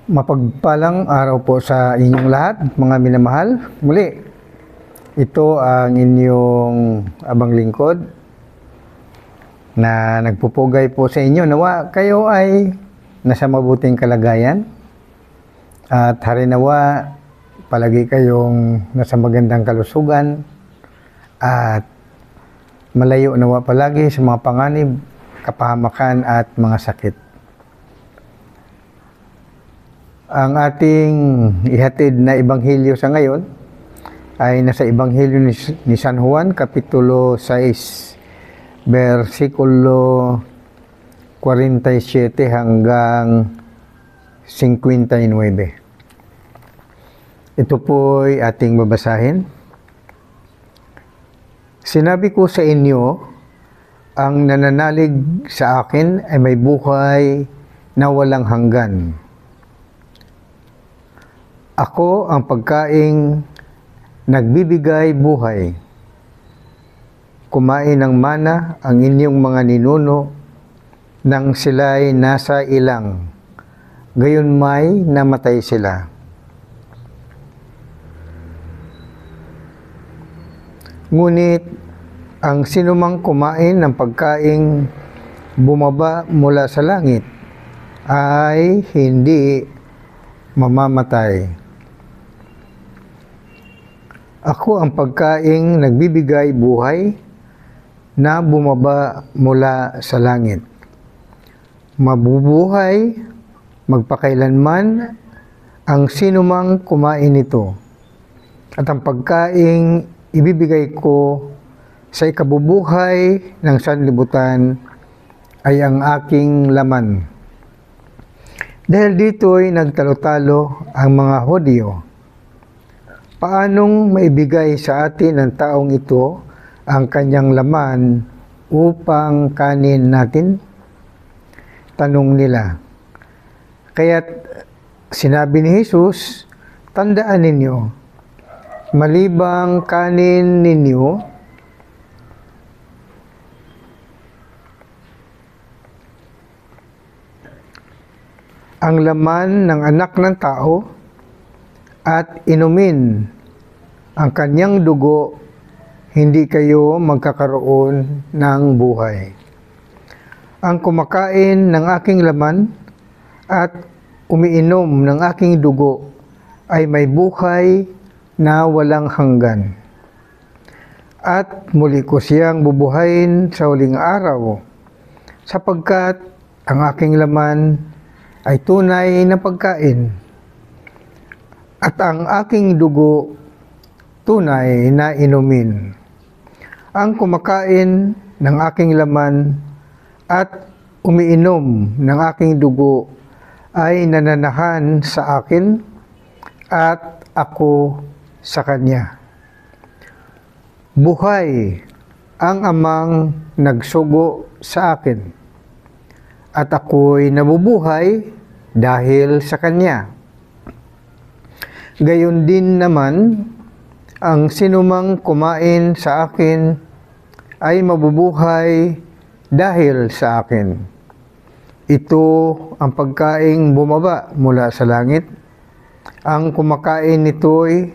Mapagpalang araw po sa inyong lahat, mga minamahal. Muli, ito ang inyong abang lingkod na nagpupugay po sa inyo. Nawa kayo ay nasa mabuting kalagayan at harinawa palagi kayong nasa magandang kalusugan at malayo nawa palagi sa mga panganib, kapahamakan at mga sakit. Ang ating ihatid na ebanghelyo sa ngayon ay nasa ebanghelyo ni San Juan, Kapitulo 6, versikulo 47 hanggang 59. Ito po'y ating babasahin. Sinabi ko sa inyo, ang nananalig sa akin ay may buhay na walang hanggan. Ako ang pagkaing nagbibigay buhay. Kumain ng mana ang inyong mga ninuno nang sila'y nasa ilang, gayon may namatay sila. Ngunit ang sinumang kumain ng pagkaing bumaba mula sa langit ay hindi mamamatay. Ako ang pagkaing nagbibigay buhay na bumaba mula sa langit. Mabubuhay magpakailanman ang sinumang kumain nito. At ang pagkaing ibibigay ko sa ikabubuhay ng sanlibutan ay ang aking laman. Dahil dito'y nagtalo-talo ang mga Hudyo. Paanong maibigay sa atin ng taong ito ang kanyang laman upang kanin natin? Tanong nila. Kaya't sinabi ni Jesus, tandaan ninyo, malibang kanin ninyo, ang laman ng anak ng tao at inumin ang kanyang dugo, hindi kayo magkakaroon ng buhay. Ang kumakain ng aking laman at umiinom ng aking dugo ay may buhay na walang hanggan. At muli ko siyang bubuhayin sa huling araw, sapagkat ang aking laman ay tunay na pagkain, at ang aking dugo tunay na inumin. Ang kumakain ng aking laman at umiinom ng aking dugo ay nananahan sa akin at ako sa kanya. Buhay ang amang nagsugo sa akin at ako'y nabubuhay dahil sa kanya. Gayon din naman, ang sinumang kumain sa akin ay mabubuhay dahil sa akin. Ito ang pagkaing bumaba mula sa langit. Ang kumakain nito'y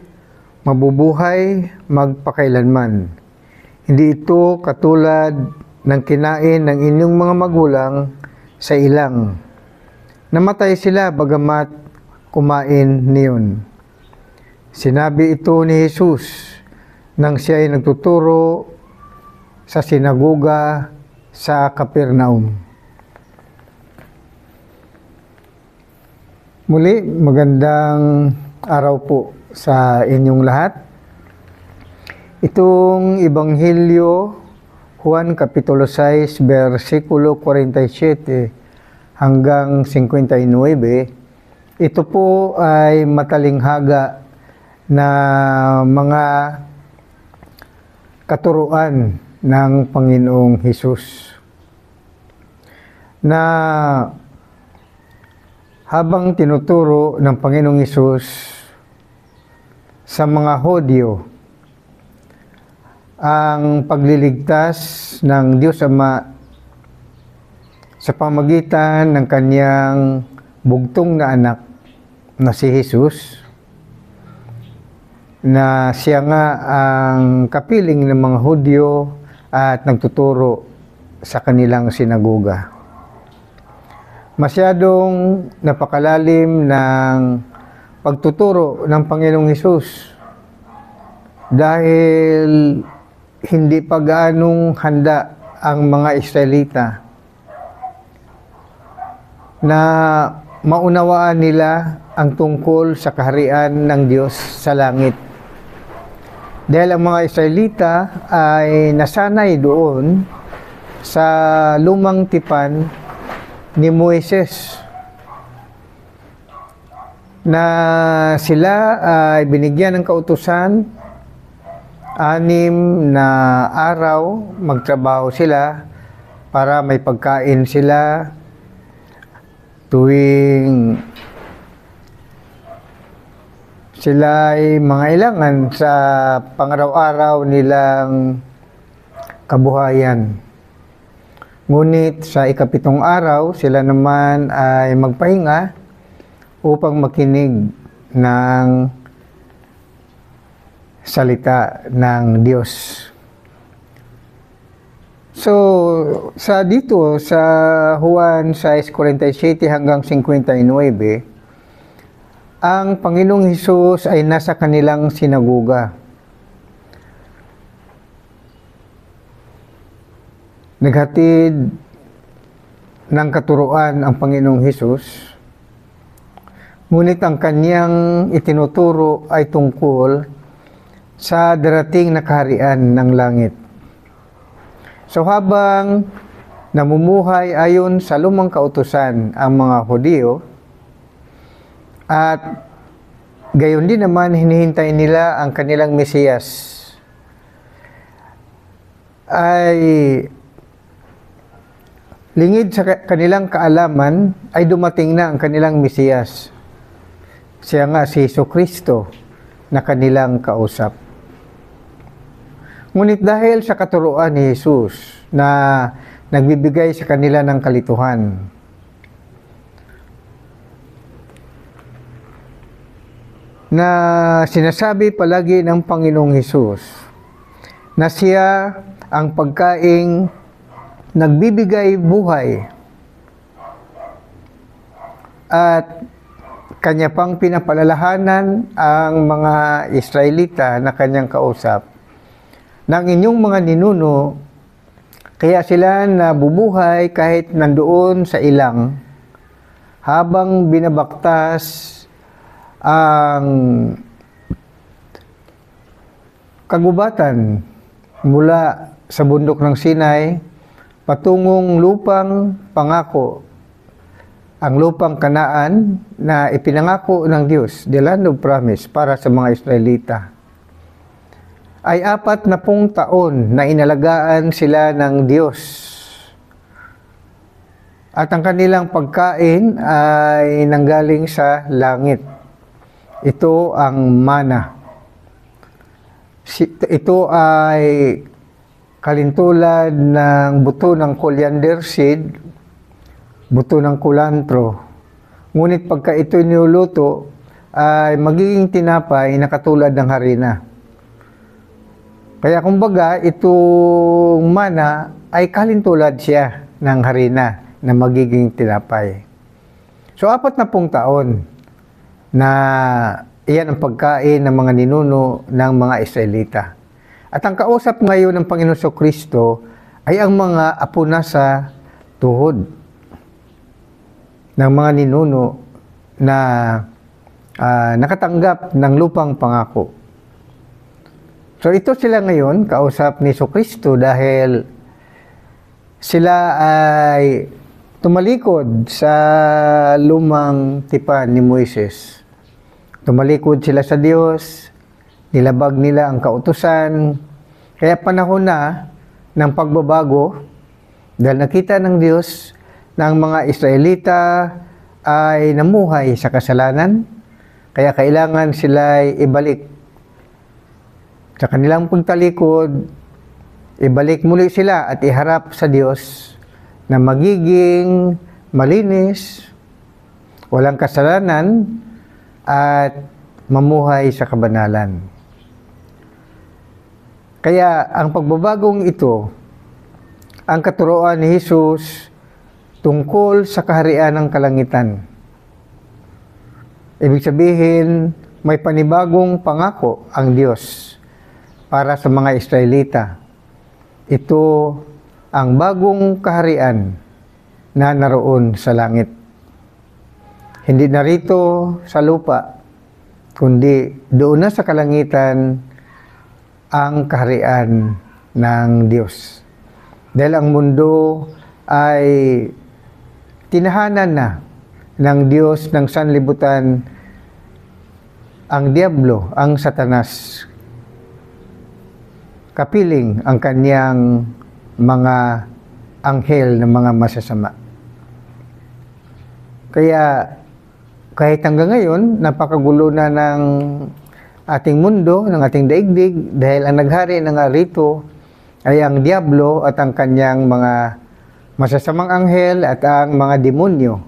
mabubuhay magpakailanman. Hindi ito katulad ng kinain ng inyong mga magulang sa ilang. Namatay sila bagamat kumain niyon. Sinabi ito ni Jesus nang siya ay nagtuturo sa sinagoga sa Capernaum. Muli, magandang araw po sa inyong lahat. Itong Ebanghelyo, Juan Kapitulo 6, versikulo 47 hanggang 59, ito po ay matalinghaga na mga katuruan ng Panginoong Hesus na habang tinuturo ng Panginoong Hesus sa mga Hudyo ang pagliligtas ng Diyos Ama sa pamagitan ng kanyang bugtong na anak na si Jesus, na siya nga ang kapiling ng mga Hudyo at nagtuturo sa kanilang sinagoga. Masyadong napakalalim ng pagtuturo ng Panginoong Hesus dahil hindi pa gaanong handa ang mga Israelita na maunawaan nila ang tungkol sa kaharian ng Diyos sa langit. Dahil ang mga Israelita ay nasanay doon sa lumang tipan ni Moises na sila ay binigyan ng kautusan, 6 na araw magtrabaho sila para may pagkain sila tuwing sila ay mangailangan sa pangaraw-araw nilang kabuhayan. Ngunit sa ika-7 araw, sila naman ay magpahinga upang makinig ng salita ng Diyos. So, sa Juan 6:47 hanggang 59, ang Panginoong Hesus ay nasa kanilang sinagoga. Naghatid ng katuruan ang Panginoong Hesus, ngunit ang kanyang itinuturo ay tungkol sa darating na kaharian ng langit. So habang namumuhay ayon sa lumang kautusan ang mga Hudyo, at gayon din naman hinihintay nila ang kanilang Mesiyas, ay lingid sa kanilang kaalaman ay dumating na ang kanilang Mesiyas. Siya nga si Jesucristo na kanilang kausap. Ngunit dahil sa katuruan ni Jesus na nagbibigay sa kanila ng kalituhan, na sinasabi palagi ng Panginoong Hesus na siya ang pagkaing nagbibigay buhay at kanya pang pinapalalahanan ang mga Israelita na kanyang kausap ng inyong mga ninuno, kaya sila nabubuhay kahit nandoon sa ilang habang binabaktas ang kagubatan mula sa bundok ng Sinai patungong lupang pangako, ang lupang Kanaan na ipinangako ng Diyos, the land of promise, para sa mga Israelita. Ay 40 taon na inalagaan sila ng Diyos. At ang kanilang pagkain ay nanggaling sa langit. Ito ang mana. Ito ay kalintulad ng buto ng coriander seed, buto ng kulantro. Ngunit pagka ito niluluto, ay magiging tinapay na katulad ng harina. Kaya kumbaga, itong mana ay kalintulad siya ng harina na magiging tinapay. So, 40 taon na iyan ang pagkain ng mga ninuno ng mga Israelita. At ang kausap ngayon ng Panginoon Jesucristo ay ang mga apo na sa tuhod ng mga ninuno na nakatanggap ng lupang pangako. So ito sila ngayon, kausap ni Jesucristo, dahil sila ay tumalikod sa lumang tipan ni Moises. Tumalikod sila sa Diyos, nilabag nila ang kautusan, kaya panahon na ng pagbabago dahil nakita ng Diyos na ang mga Israelita ay namuhay sa kasalanan, kaya kailangan sila ay ibalik sa kanilang pagtalikod, ibalik muli sila at iharap sa Diyos na magiging malinis, walang kasalanan, at mamuhay sa kabanalan. Kaya ang pagbabagong ito, ang katuruan ni Jesus tungkol sa kaharian ng kalangitan. Ibig sabihin, may panibagong pangako ang Diyos para sa mga Israelita. Ito ang bagong kaharian na naroon sa langit. Hindi narito sa lupa, kundi doon na sa kalangitan ang kaharian ng Diyos. Dahil ang mundo ay tinahanan na ng Diyos ng sanlibutan, ang Diablo, ang Satanas. Kapiling ang kanyang mga anghel na mga masasama. Kaya kahit hanggang ngayon, napakagulo na ng ating mundo, ng ating daigdig, dahil ang naghari na nga rito ay ang Diablo at ang kanyang mga masasamang anghel at ang mga demonyo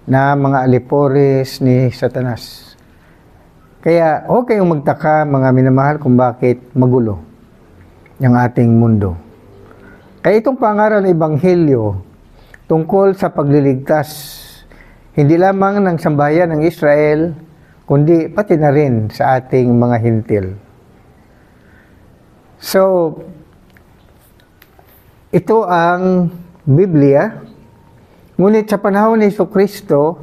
na mga alipores ni Satanas. Kaya huwag kayong magtaka, mga minamahal, kung bakit magulo ang ating mundo. Kaya itong pangaral ng Ebanghelyo tungkol sa pagliligtas, hindi lamang ng sambahayan ng Israel, kundi pati na rin sa ating mga hintil. So, ito ang Biblia. Ngunit sa panahon ni Jesucristo,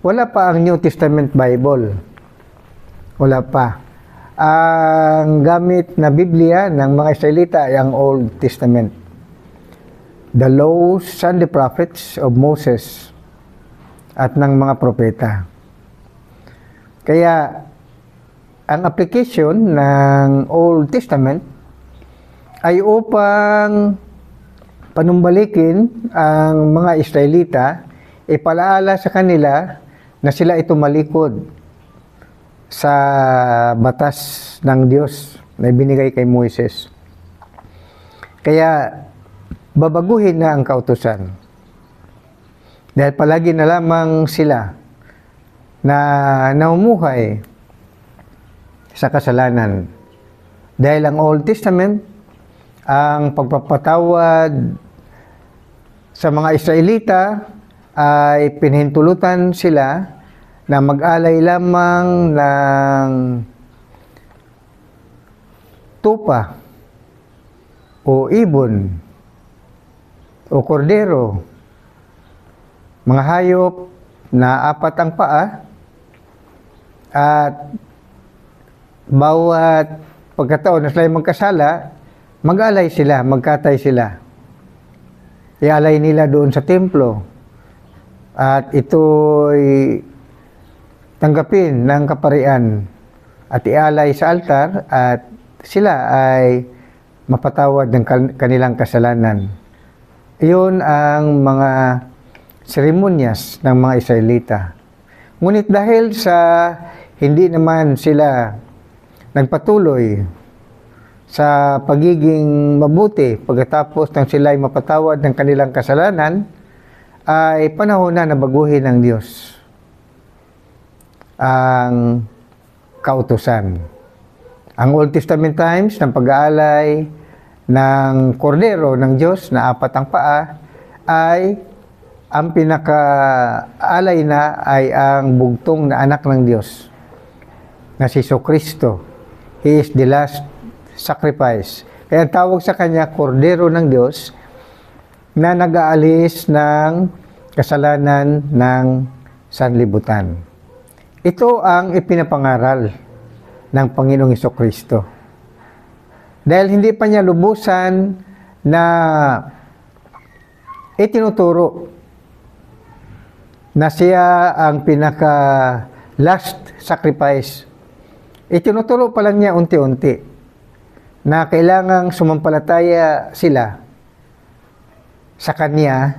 wala pa ang New Testament Bible. Wala pa. Ang gamit na Biblia ng mga Israelita ay ang Old Testament. The laws and the prophets of Moses at ng mga propeta. Kaya, ang application ng Old Testament ay upang panumbalikin ang mga Israelita, ipalaala sa kanila na sila ito malikod sa batas ng Diyos na ibinigay kay Moises. Kaya babaguhin na ang kautusan. Dahil palagi na lamang sila na namumuhay sa kasalanan. Dahil ang Old Testament, ang pagpapatawad sa mga Israelita ay pinahintulutan sila na mag-alay lamang ng tupa o ibon o kordero, mga hayop na 4 ang paa, at bawat pagkataon na sila magkasala, mag-alay sila, magkatay sila. Ialay nila doon sa templo. At ito'y tanggapin ng kaparian at ialay sa altar at sila ay mapatawad ng kanilang kasalanan. Iyon ang mga seremonyas ng mga Israelita. Ngunit dahil sa hindi naman sila nagpatuloy sa pagiging mabuti pagkatapos nang sila ay mapatawad ng kanilang kasalanan, ay panahon na baguhin ng Diyos ang kautusan. Ang Old Testament times ng pag-aalay ng kordero ng Diyos na 4 ang paa ay ang pinaka-alay na ay ang bugtong na anak ng Diyos na si Jesucristo. He is the last sacrifice. Kaya tawag sa kanya kordero ng Diyos na nag-aalis ng kasalanan ng sanlibutan. Ito ang ipinapangaral ng Panginoong Jesucristo. Dahil hindi pa niya lubusan na itinuturo na siya ang pinaka-last sacrifice. Itinuturo pa lang niya unti-unti na kailangang sumampalataya sila sa Kanya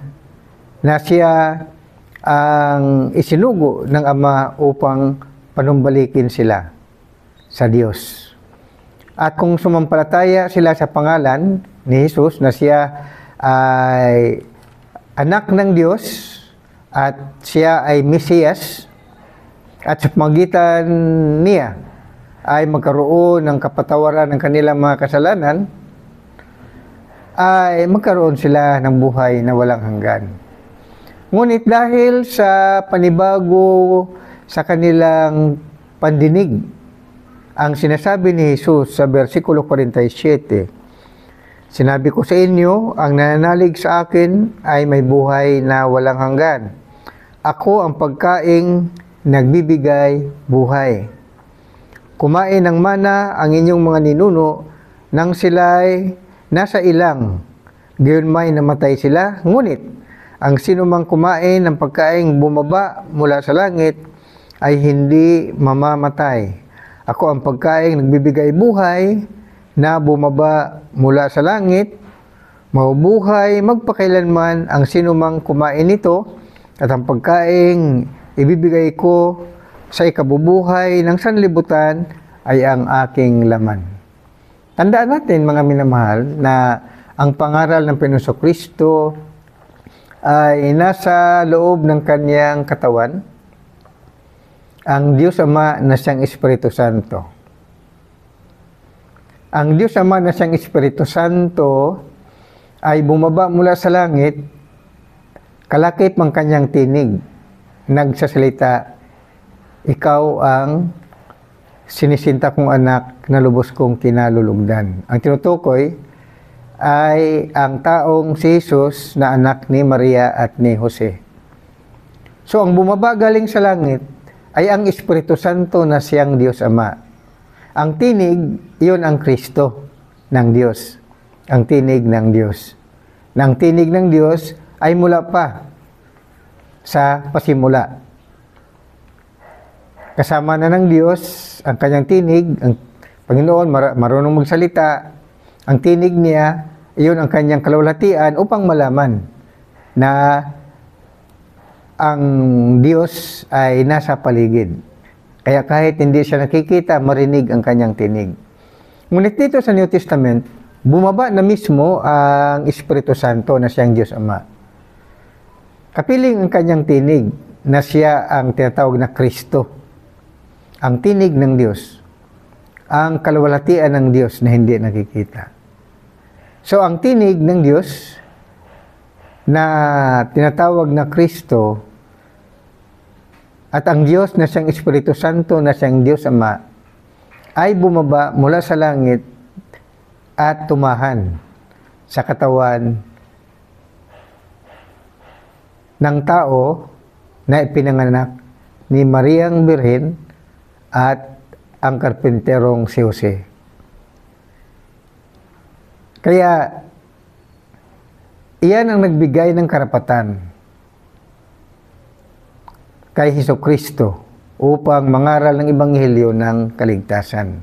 na siya ang isinugo ng Ama upang panumbalikin sila sa Diyos. At kung sumampalataya sila sa pangalan ni Jesus na siya ay anak ng Diyos at siya ay Mesiyas, at sa pamagitan niya ay magkaroon ng kapatawaran ng kanilang mga kasalanan, ay magkaroon sila ng buhay na walang hanggan. Ngunit dahil sa panibago sa kanilang pandinig, ang sinasabi ni Jesus sa versikulo 47, sinabi ko sa inyo, ang nananalig sa akin ay may buhay na walang hanggan. Ako ang pagkaing nagbibigay buhay. Kumain ng mana ang inyong mga ninuno nang sila'y nasa ilang, gayon may namatay sila. Ngunit, ang sinumang kumain ng pagkaing bumaba mula sa langit ay hindi mamamatay. Ako ang pagkaing nagbibigay buhay na bumaba mula sa langit. Mabubuhay magpakailanman ang sinumang kumain nito, at ang pagkaing ibibigay ko sa ikabubuhay ng sanlibutan ay ang aking laman. Tandaan natin, mga minamahal, na ang pangaral ng Panginoong Kristo ay nasa loob ng kanyang katawan, ang Diyos Ama na siyang Espiritu Santo. Ang Diyos Ama na siyang Espiritu Santo ay bumaba mula sa langit, kalakip ang kanyang tinig, nagsasalita, ikaw ang sinisinta kong anak na lubos kong kinalulugdan. Ang tinutukoy ay ang taong si Jesus na anak ni Maria at ni Jose. So ang bumaba galing sa langit ay ang Espiritu Santo na siyang Diyos Ama. Ang tinig, iyon ang Kristo ng Diyos. Ang tinig ng Diyos. Ang tinig ng Diyos ay mula pa sa pasimula. Kasama na ng Diyos ang kanyang tinig, ang Panginoon marunong magsalita, ang tinig niya, iyon ang kanyang kalawalhatian upang malaman na ang Diyos ay nasa paligid. Kaya kahit hindi siya nakikita, marinig ang kanyang tinig. Ngunit dito sa New Testament, bumaba na mismo ang Espiritu Santo na siyang Diyos Ama. Kapiling ang kanyang tinig na siya ang tinatawag na Kristo. Ang tinig ng Diyos. Ang kalawalhatian ng Diyos na hindi nakikita. So ang tinig ng Diyos na tinatawag na Kristo at ang Diyos na siyang Espiritu Santo na siyang Diyos Ama ay bumaba mula sa langit at tumahan sa katawan ng tao na ipinanganak ni Mariang Birhen at ang karpenterong si Jose. Kaya iyan ang nagbigay ng karapatan kay Hesukristo upang mangaral ng Ebanghelyo ng kaligtasan.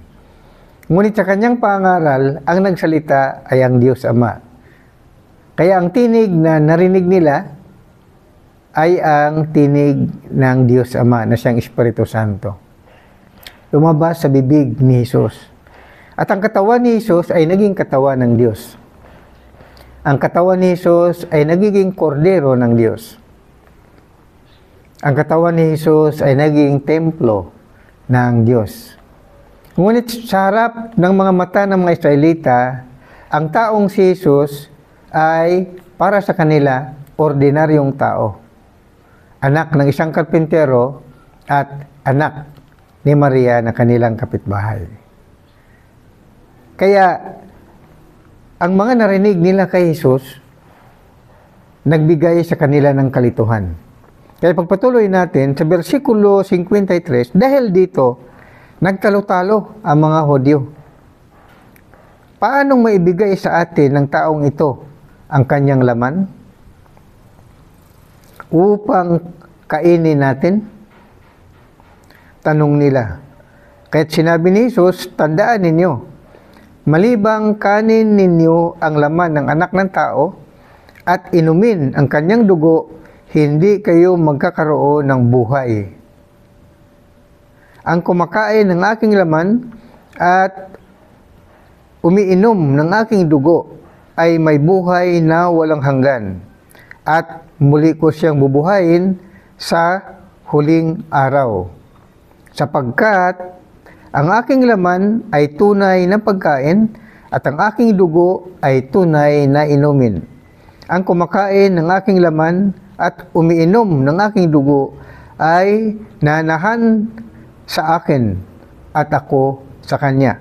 Ngunit sa kanyang pangaral, ang nagsalita ay ang Diyos Ama. Kaya ang tinig na narinig nila ay ang tinig ng Diyos Ama na siyang Espiritu Santo. Lumabas sa bibig ni Jesus. At ang katawan ni Jesus ay naging katawan ng Diyos. Ang katawan ni Jesus ay nagiging kordero ng Diyos. Ang katawan ni Jesus ay naging templo ng Diyos. Ngunit sa harap ng mga mata ng mga Israelita, ang taong si Jesus ay para sa kanila ordinaryong tao. Anak ng isang karpintero at anak ni Maria na kanilang kapitbahay. Kaya ang mga narinig nila kay Jesus nagbigay sa kanila ng kalituhan. Kaya pagpatuloy natin sa versikulo 53, dahil dito, nagtalo-talo ang mga Hudyo. Paanong maibigay sa atin ng taong ito ang kanyang laman? Upang kainin natin? Tanong nila. Kaya't sinabi ni Jesus, tandaan ninyo, malibang kanin ninyo ang laman ng anak ng tao at inumin ang kanyang dugo, hindi kayo magkakaroon ng buhay. Ang kumakain ng aking laman at umiinom ng aking dugo ay may buhay na walang hanggan, at muli ko siyang bubuhayin sa huling araw. sapagkat ang aking laman ay tunay na pagkain at ang aking dugo ay tunay na inumin. Ang kumakain ng aking laman at umiinom ng aking dugo ay nanahan sa akin at ako sa kanya.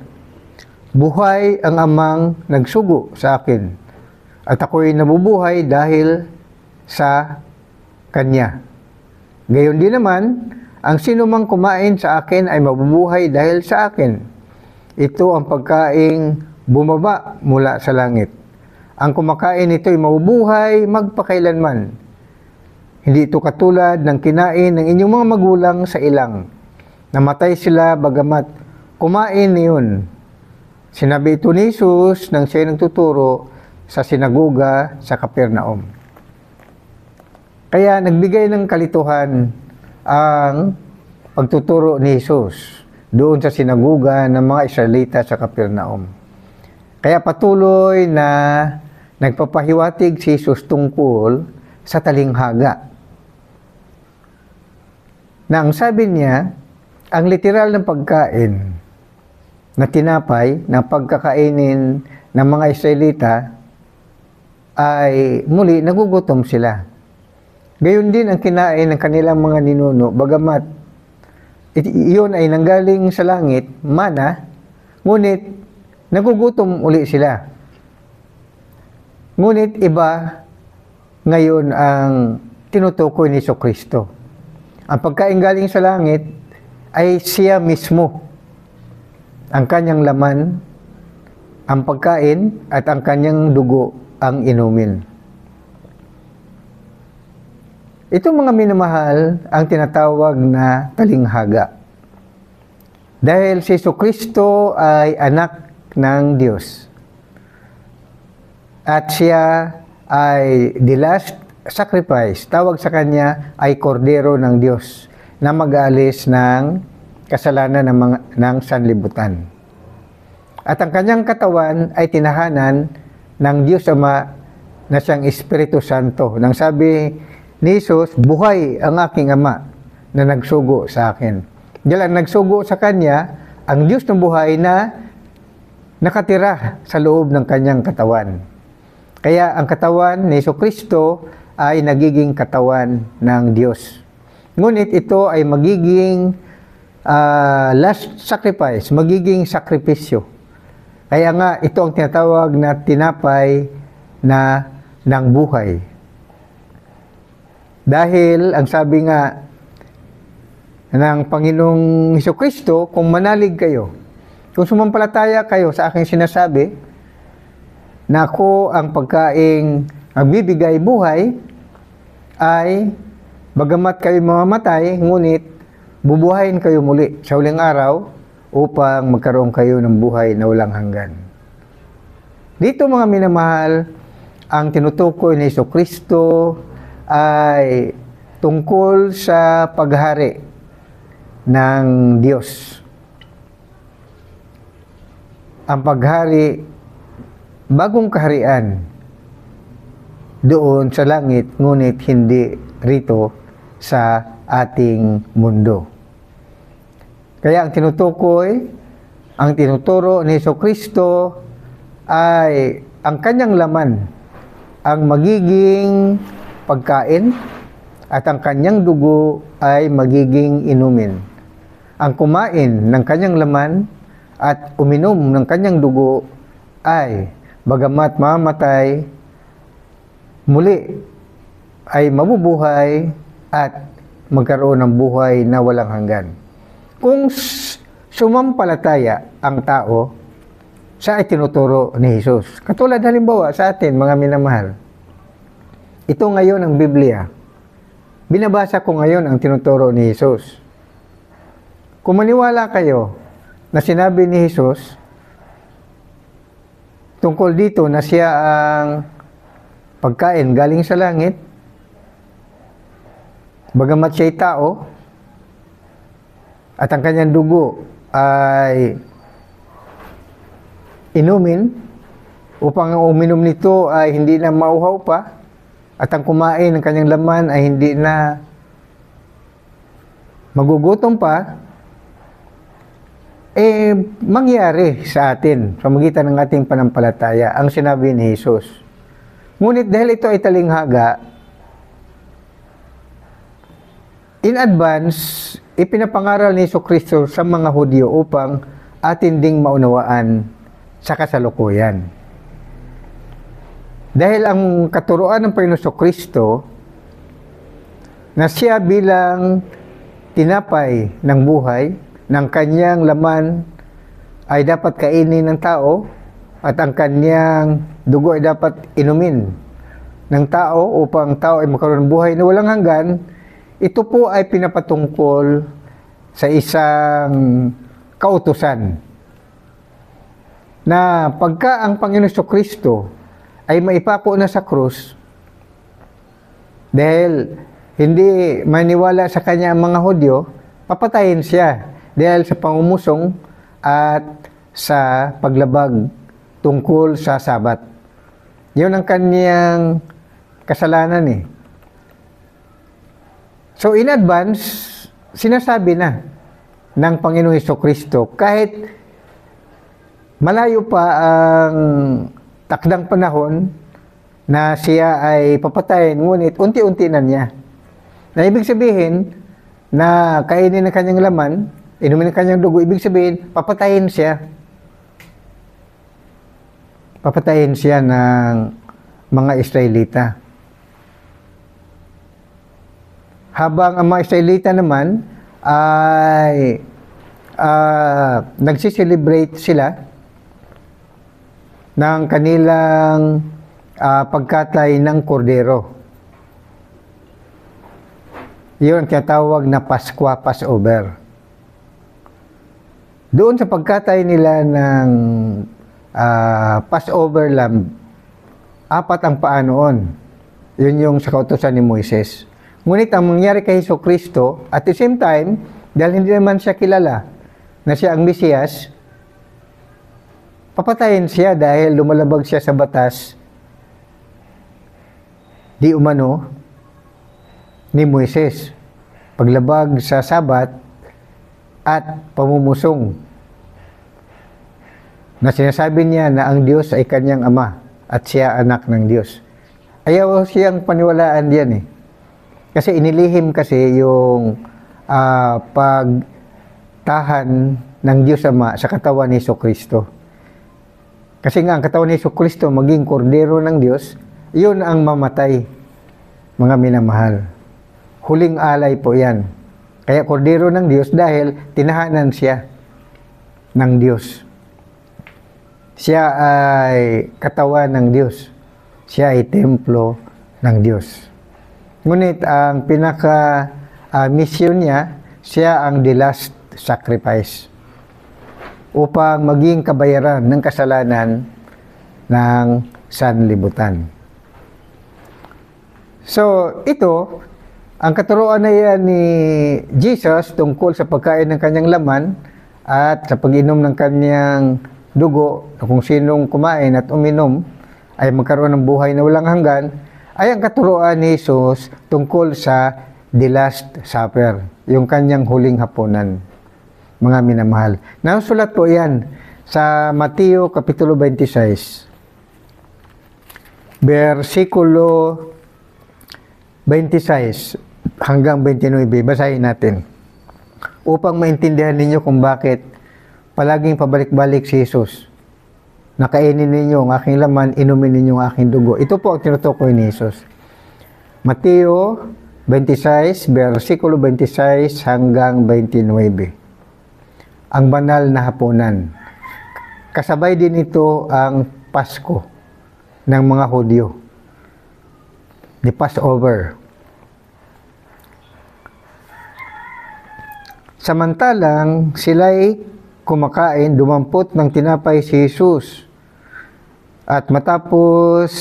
Buhay ang amang nagsugo sa akin at ako'y nabubuhay dahil sa kanya. Gayon din naman, ang sinumang kumain sa akin ay mabubuhay dahil sa akin. Ito ang pagkaing bumaba mula sa langit. Ang kumakain ito ay mabubuhay magpakailanman. Hindi ito katulad ng kinain ng inyong mga magulang sa ilang. Namatay sila bagamat kumain niyon. Sinabi ito ni Jesus nang siya nagtuturo sa sinagoga sa Capernaum. Kaya nagbigay ng kalituhan ang pagtuturo ni Jesus doon sa sinagoga ng mga Israelita sa Capernaum. Kaya patuloy na nagpapahiwatig si Jesus tungkol sa talinghaga. Na ang sabi niya, ang literal ng pagkain na tinapay na pagkakainin ng mga Israelita ay muli nagugutom sila. Gayon din ang kinain ng kanilang mga ninuno, bagamat iyon ay nanggaling sa langit, mana, ngunit nagugutom uli sila. Ngunit iba ngayon ang tinutukoy ni Jesucristo. Ang pagkain galing sa langit ay siya mismo. Ang kanyang laman, ang pagkain, at ang kanyang dugo ang inumin. Itong mga minamahal ang tinatawag na talinghaga. Dahil si Jesucristo ay anak ng Diyos. At siya ay the last sacrifice. Tawag sa kanya ay kordero ng Diyos na mag-aalis ng kasalanan ng sanlibutan. At ang kanyang katawan ay tinahanan ng Diyos Ama na siyang Espiritu Santo. Nang sabi ni Jesus, buhay ang aking Ama na nagsugo sa akin. Dahil ang nagsugo sa kanya, ang Diyos ng buhay na nakatira sa loob ng kanyang katawan. Kaya ang katawan ni Jesucristo ay nagiging katawan ng Diyos. Ngunit ito ay magiging last sacrifice, magiging sakripisyo. Kaya nga ito ang tinatawag na tinapay na ng buhay. Dahil ang sabi nga ng Panginoong Jesucristo, kung manalig kayo, kung sumampalataya kayo sa aking sinasabi, na ako ang pagkaing magbibigay buhay, ay bagamat kayo mamamatay, ngunit bubuhayin kayo muli sa huling araw upang magkaroon kayo ng buhay na walang hanggan. Dito mga minamahal, ang tinutukoy ni Jesucristo ay tungkol sa paghari ng Diyos. Ang paghari, bagong kaharian doon sa langit, ngunit hindi rito sa ating mundo. Kaya ang tinutukoy, ang tinuturo ni Jesucristo ay ang kanyang laman, ang magiging pagkain, at ang kanyang dugo ay magiging inumin. Ang kumain ng kanyang laman at uminom ng kanyang dugo ay bagamat mamatay, muli ay mabubuhay at magkaroon ng buhay na walang hanggan. Kung sumampalataya ang tao sa itinuturo ni Jesus. Katulad halimbawa sa atin, mga minamahal. Ito ngayon ang Biblia. Binabasa ko ngayon ang tinuturo ni Jesus. Kung maniwala kayo na sinabi ni Jesus tungkol dito na siya ang pagkain galing sa langit, bagamat siya'y tao, at ang kanyang dugo ay inumin, upang ang uminom nito ay hindi na mauhaw pa, at ang kumain ng kanyang laman ay hindi na magugutom pa, mangyari sa atin sa magitan ng ating panampalataya ang sinabi ni Jesus. Ngunit dahil ito ay talinghaga, in advance, ipinapangaral ni Jesucristo sa mga Hudyo upang atin ding maunawaan sa kasalukuyan. Dahil ang katuruan ng Panginoon Jesucristo na siya bilang tinapay ng buhay, ng kanyang laman ay dapat kainin ng tao at ang kanyang dugo ay dapat inumin ng tao upang tao ay magkaroon ng buhay na walang hanggan. Ito po ay pinapatungkol sa isang kautusan na pagka ang Panginoon Jesucristo ay maipako na sa krus dahil hindi maniwala sa kanya ang mga Hudyo, papatayin siya dahil sa pangumusong at sa paglabag tungkol sa Sabat. Yun ang kanyang kasalanan eh. So in advance, sinasabi na ng Panginoong Jesucristo kahit malayo pa ang takdang panahon na siya ay papatayin, ngunit unti-unti na niya. Na ibig sabihin na kainin ng kanyang laman, inumin ng kanyang dugo, ibig sabihin, papatayin siya. Papatayin siya ng mga Israelita. Habang ang mga Israelita naman ay nagsiselebrate sila ng kanilang pagkatay ng kordero. Yun ang tinatawag na Paskwa, Passover. Doon sa pagkatay nila ng Passover lamb, 4 ang paa noon. Yun yung sa kautusan ni Moises. Ngunit ang mangyari kay Jesucristo, at the same time, dahil hindi naman siya kilala na siya ang Mesiyas, papatayin siya dahil lumalabag siya sa batas di umano ni Moises. Paglabag sa Sabat at pamumusong na sinasabi niya na ang Diyos ay kanyang ama at siya anak ng Diyos. Ayaw siyang paniwalaan diyan eh. Kasi inilihim kasi yung pagtahan ng Diyos Ama sa katawan ni Jesucristo. Kasi nga ang katawan ni Jesucristo maging kordero ng Diyos, yun ang mamatay, mga minamahal. Huling alay po yan. Kaya kordero ng Diyos dahil tinahanan siya ng Diyos. Siya ay katawan ng Diyos. Siya ay templo ng Diyos. Ngunit ang pinaka-mission niya, siya ang the last sacrifice upang maging kabayaran ng kasalanan ng sanlibutan. So, ito, ang katuruan na yan ni Jesus tungkol sa pagkain ng kanyang laman at sa pag-inom ng kanyang dugo, na kung sinong kumain at uminom ay magkaroon ng buhay na walang hanggan, ay ang katuruan ni Jesus tungkol sa the Last Supper, yung kanyang huling hapunan, mga minamahal. Nasulat po yan sa Mateo Kapitulo 26, versikulo 26 hanggang 29. Basahin natin upang maintindihan ninyo kung bakit palaging pabalik-balik si Jesus. Nakainin ninyo ang aking laman, inumin ninyo ang aking dugo. Ito po ang tinutukoy ni Jesus. Mateo 26, versikulo 26 hanggang 29. Ang banal na hapunan. Kasabay din ito ang Pasko ng mga Hudyo. The Passover. Samantalang sila'y kumakain, dumampot ng tinapay si Jesus. At matapos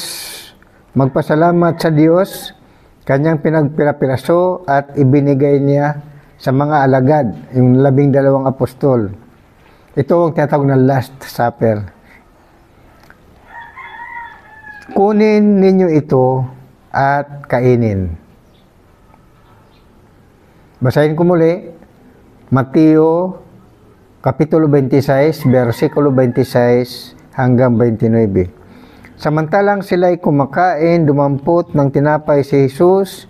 magpasalamat sa Diyos, kanyang pinagpirapiraso at ibinigay niya sa mga alagad, yung 12 apostol. Ito ang tinatawag na Last Supper. Kunin ninyo ito at kainin. Basahin ko muli, Mateo Kapitulo 26, versikulo 26 hanggang 29. Samantalang sila'y kumakain, dumampot ng tinapay si Jesus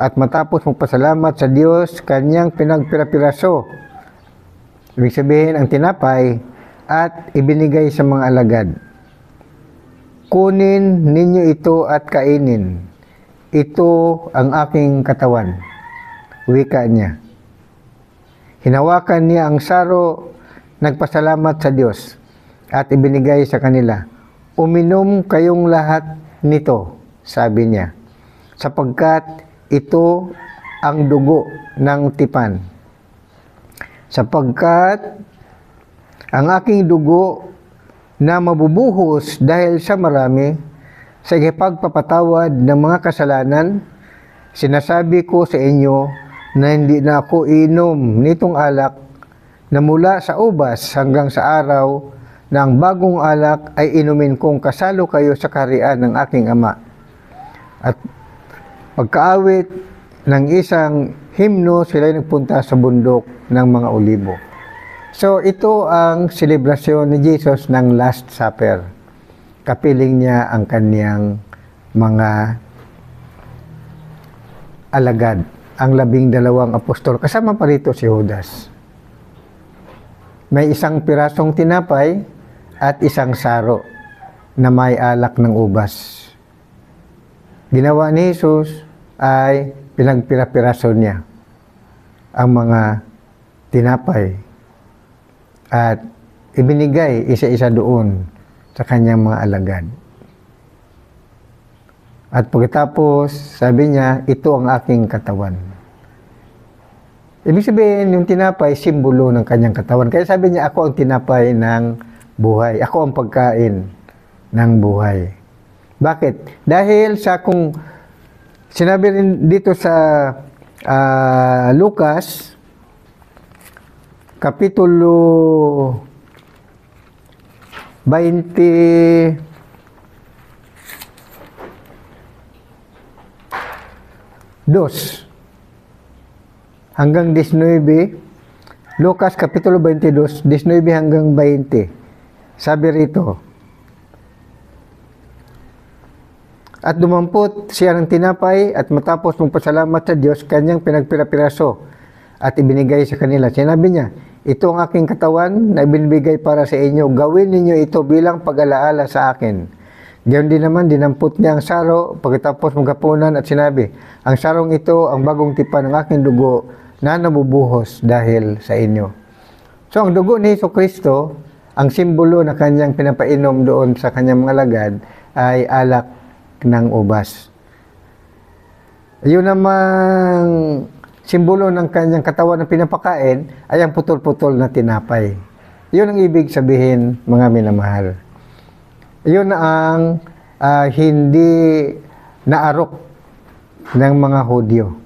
at matapos magpasalamat sa Diyos, kanyang pinagpirapiraso. Ibig sabihin ang tinapay at ibinigay sa mga alagad. Kunin ninyo ito at kainin. Ito ang aking katawan. Wika niya. Hinawakan niya ang saro, nagpasalamat sa Diyos at ibinigay sa kanila. Uminom kayong lahat nito, sabi niya, sapagkat ito ang dugo ng tipan. Sapagkat ang aking dugo na mabubuhos dahil sa marami sa ipagpapatawad ng mga kasalanan, sinasabi ko sa inyo na hindi na ako inom nitong alak na mula sa ubas hanggang sa araw na ang bagong alak ay inumin kong kasalo kayo sa kaharian ng aking Ama. At pagkaawit ng isang himno, sila nagpunta sa bundok ng mga olibo. So ito ang selebrasyon ni Jesus ng Last Supper. Kapiling niya ang kaniyang mga alagad, ang 12 apostol. Kasama pa rito si Judas. May isang pirasong tinapay at isang saro na may alak ng ubas. Ginawa ni Jesus ay pinagpira-piraso niya ang mga tinapay at ibinigay isa-isa doon sa kanyang mga alagad. At pagkatapos, sabi niya, ito ang aking katawan. Ibig sabihin, yung tinapay, simbolo ng kanyang katawan. Kaya sabi niya, ako ang tinapay ng buhay. Ako ang pagkain ng buhay. Bakit? Dahil sa kung sinabi rin dito sa Lucas, Kapitulo 22 hanggang 19, Lucas Kapitulo 22, 19 hanggang 20. Sabi rito, at dumampot siya ng tinapay at matapos magpasalamat sa Diyos, kanyang pinagpira-piraso at ibinigay sa kanila. Sinabi niya, ito ang aking katawan na ibinibigay para sa inyo. Gawin ninyo ito bilang pag-alaala sa akin. Gayon din naman, dinampot niya ang saro pagkatapos maghapunan at sinabi, ang sarong ito ang bagong tipan ng aking dugo na nabubuhos dahil sa inyo. So ang dugo ni Jesucristo, ang simbolo na kanyang pinapainom doon sa kanyang mga alagad ay alak ng ubas. Yun namang simbolo ng kanyang katawan na pinapakain ay ang putol-putol na tinapay. Yun ang ibig sabihin, mga minamahal. Yun ang hindi naarok ng mga Hudyo.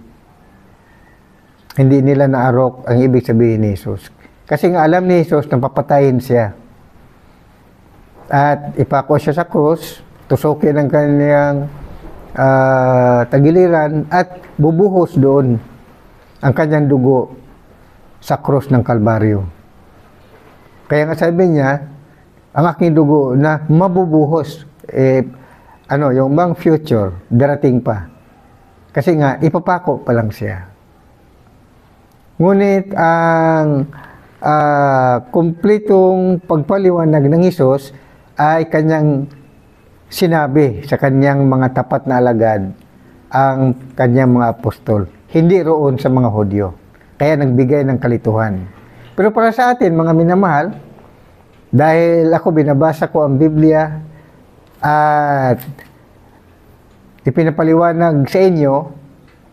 Hindi nila naarok ang ibig sabihin ni Jesus. Kasi nga alam ni Jesus na papatayin siya. At ipako siya sa krus, tusukin ang kanyang tagiliran at bubuhos doon ang kanyang dugo sa krus ng Kalbaryo. Kaya nga sabi niya, ang aking dugo na mabubuhos, yung bang future, darating pa. Kasi nga, ipapako pa lang siya. Ngunit ang kumpletong pagpaliwanag ng Hesus ay kanyang sinabi sa kanyang mga tapat na alagad, ang kanyang mga apostol. Hindi roon sa mga Hudyo. Kaya nagbigay ng kalituhan. Pero para sa atin, mga minamahal, dahil ako binabasa ko ang Biblia at ipinapaliwanag sa inyo,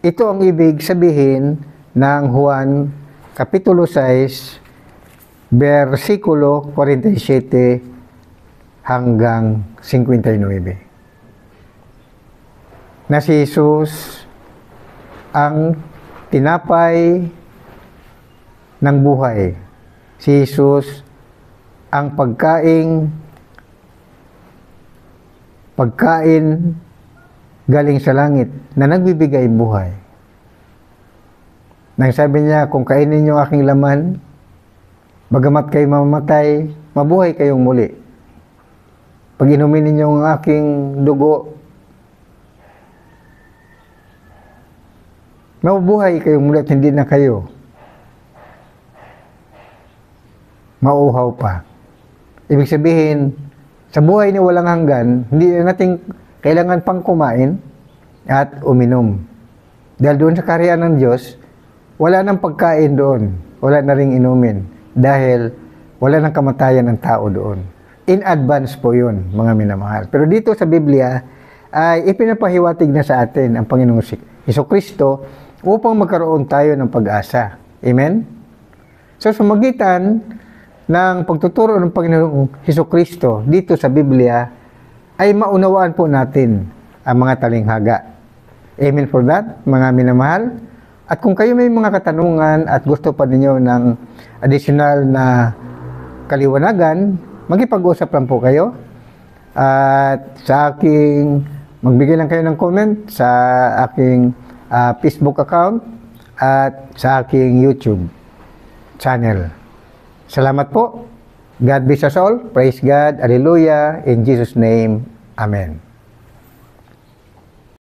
ito ang ibig sabihin ng Juan Kapitulo 6, versikulo 47 hanggang 59. Na si Jesus ang tinapay ng buhay. Si Jesus ang pagkain galing sa langit na nagbibigay buhay. Nang sabi niya, kung kainin niyo aking laman Bagamat kayo mamamatay, mabuhay kayong muli. Pag inumin ninyo ang aking dugo, mabubuhay kayong muli at hindi na kayo mauuhaw pa. Ibig sabihin, sa buhay ni walang hanggan, hindi natin kailangan pang kumain at uminom. Dahil doon sa kaharian ng Diyos, wala nang pagkain doon, wala na ring inumin. Dahil wala nang kamatayan ng tao doon. In advance po yun, mga minamahal. Pero dito sa Biblia, ay ipinapahiwatig na sa atin ang Panginoong Jesucristo upang magkaroon tayo ng pag-asa. Amen? So, sa magitan ng pagtuturo ng Panginoong Jesucristo dito sa Biblia, ay maunawaan po natin ang mga talinghaga. Amen for that, mga minamahal. At kung kayo may mga katanungan at gusto pa ninyo ng additional na kaliwanagan, magipag-usap lang po kayo. At sa aking, magbigay lang kayo ng comment sa aking Facebook account at sa aking YouTube channel. Salamat po. God bless us all. Praise God. Hallelujah. In Jesus' name. Amen.